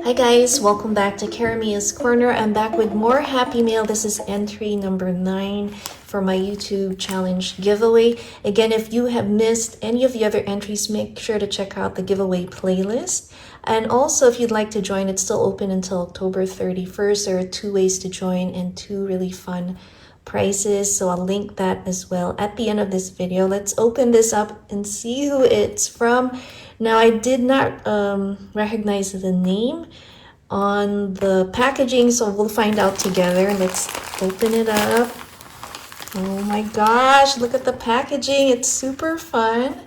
Hi guys, welcome back to Karamia's Corner. I'm back with more Happy Mail. This is entry number 9 for my YouTube challenge giveaway. Again, if you have missed any of the other entries, make sure to check out the giveaway playlist. And also, if you'd like to join, it's still open until October 31st. There are 2 ways to join and 2 really fun prizes, so I'll link that as well at the end of this video. Let's open this up and see who it's from. Now, I did not recognize the name on the packaging, so we'll find out together. Let's open it up. Oh my gosh, look at the packaging. It's super fun.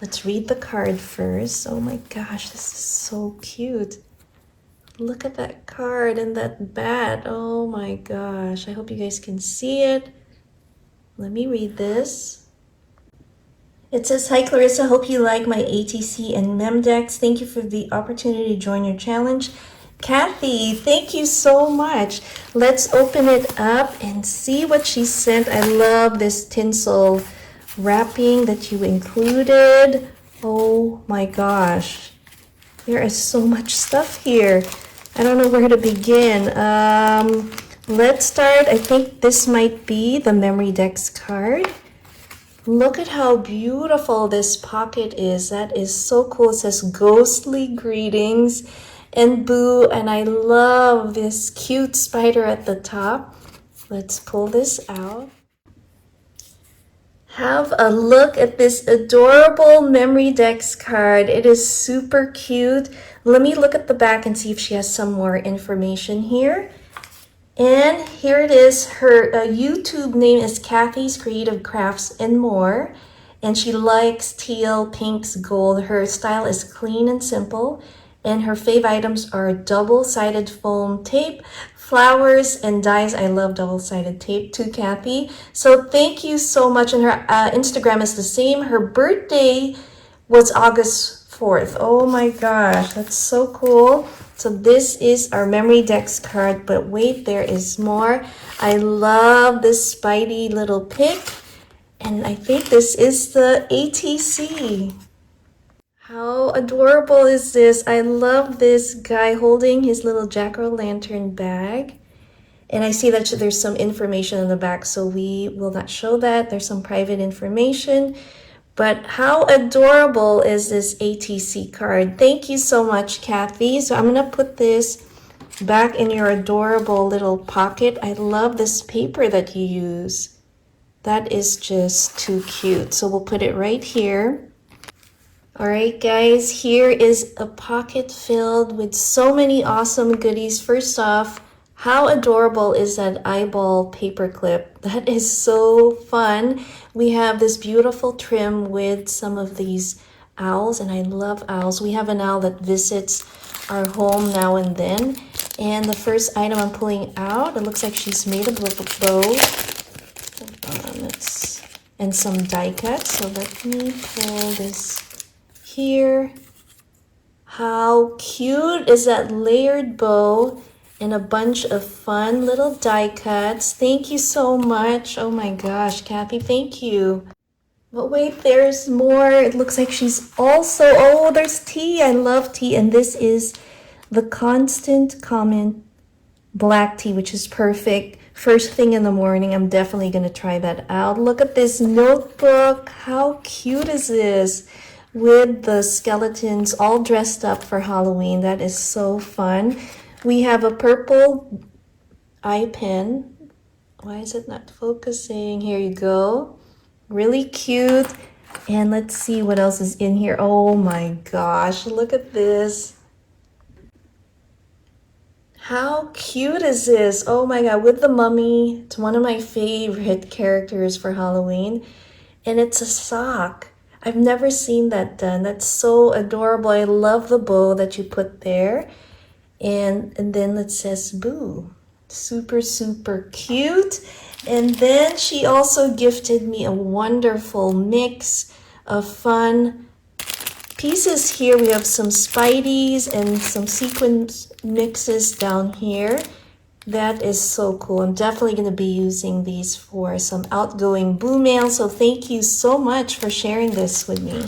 Let's read the card first. Oh my gosh, this is so cute. Look at that card and that bat. Oh my gosh, I hope you guys can see it. Let me read this. It says, "Hi Clarissa, hope you like my ATC and MEMDEX. Thank you for the opportunity to join your challenge." Kathy, thank you so much. Let's open it up and see what she sent. I love this tinsel wrapping that you included. Oh my gosh. There is so much stuff here. I don't know where to begin. Let's start. I think this might be the MEMDEX card. Look at how beautiful this pocket is. That is so cool. It says ghostly greetings and Boo, and I love this cute spider at the top. Let's pull this out. Have a look at this adorable MEMDEX card. It is super cute. Let me look at the back and see if she has some more information here. And here it is. Her YouTube name is Kathy's Creative Crafts and More. And she likes teal, pinks, gold. Her style is clean and simple. And her fave items are double-sided foam tape, flowers, and dies. I love double-sided tape too, Kathy. So thank you so much. And her Instagram is the same. Her birthday was August 4th. Oh my gosh, that's so cool. So this is our MEMDEX card, but wait, there is more. I love this Spidey little pic, and I think this is the ATC. How adorable is this? I love this guy holding his little jack-o'-lantern bag. And I see that there's some information in the back, so we will not show that. There's some private information. But how adorable is this ATC card? Thank you so much, Kathy. So I'm going to put this back in your adorable little pocket. I love this paper that you use. That is just too cute. So we'll put it right here. All right, guys, here is a pocket filled with so many awesome goodies. First off, how adorable is that eyeball paperclip? That is so fun. We have this beautiful trim with some of these owls, and I love owls. We have an owl that visits our home now and then. And the first item I'm pulling out, it looks like she's made a bow. And some die cuts. So let me pull this here. How cute is that layered bow? And a bunch of fun little die cuts. Thank you so much. Oh my gosh, Kathy, thank you. But wait, there's more. It looks like she's also, oh, there's tea. I love tea. And this is the Constant Comment black tea, which is perfect. First thing in the morning, I'm definitely going to try that out. Look at this notebook. How cute is this? With the skeletons all dressed up for Halloween. That is so fun. We have a purple eye pen. Why is it not focusing? Here you go. Really cute. And let's see what else is in here. Oh my gosh, look at this. How cute is this? Oh my god, with the mummy. It's one of my favorite characters for Halloween. And it's a sock. I've never seen that done. That's so adorable. I love the bow that you put there. And then it says Boo. Super, super cute. And then she also gifted me a wonderful mix of fun pieces here. We have some Spideys and some sequins mixes down here. That is so cool. I'm definitely going to be using these for some outgoing Boo mail. So thank you so much for sharing this with me.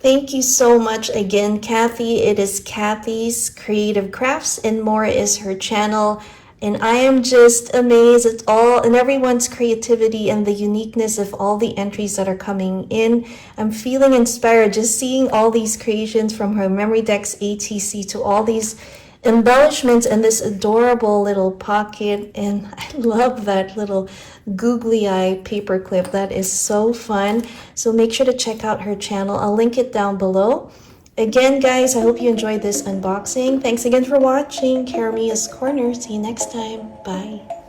Thank you so much again, Kathy. It is Kathy's Creative Crafts and More is her channel. And I am just amazed at all and everyone's creativity and the uniqueness of all the entries that are coming in. I'm feeling inspired just seeing all these creations from her Memory Decks ATC to all these embellishments and this adorable little pocket. And I love that little googly eye paper clip. That is so fun. So make sure to check out her channel. I'll link it down below. Again, guys, I hope you enjoyed this unboxing. Thanks again for watching. Caramia's Corner. See you next time. Bye.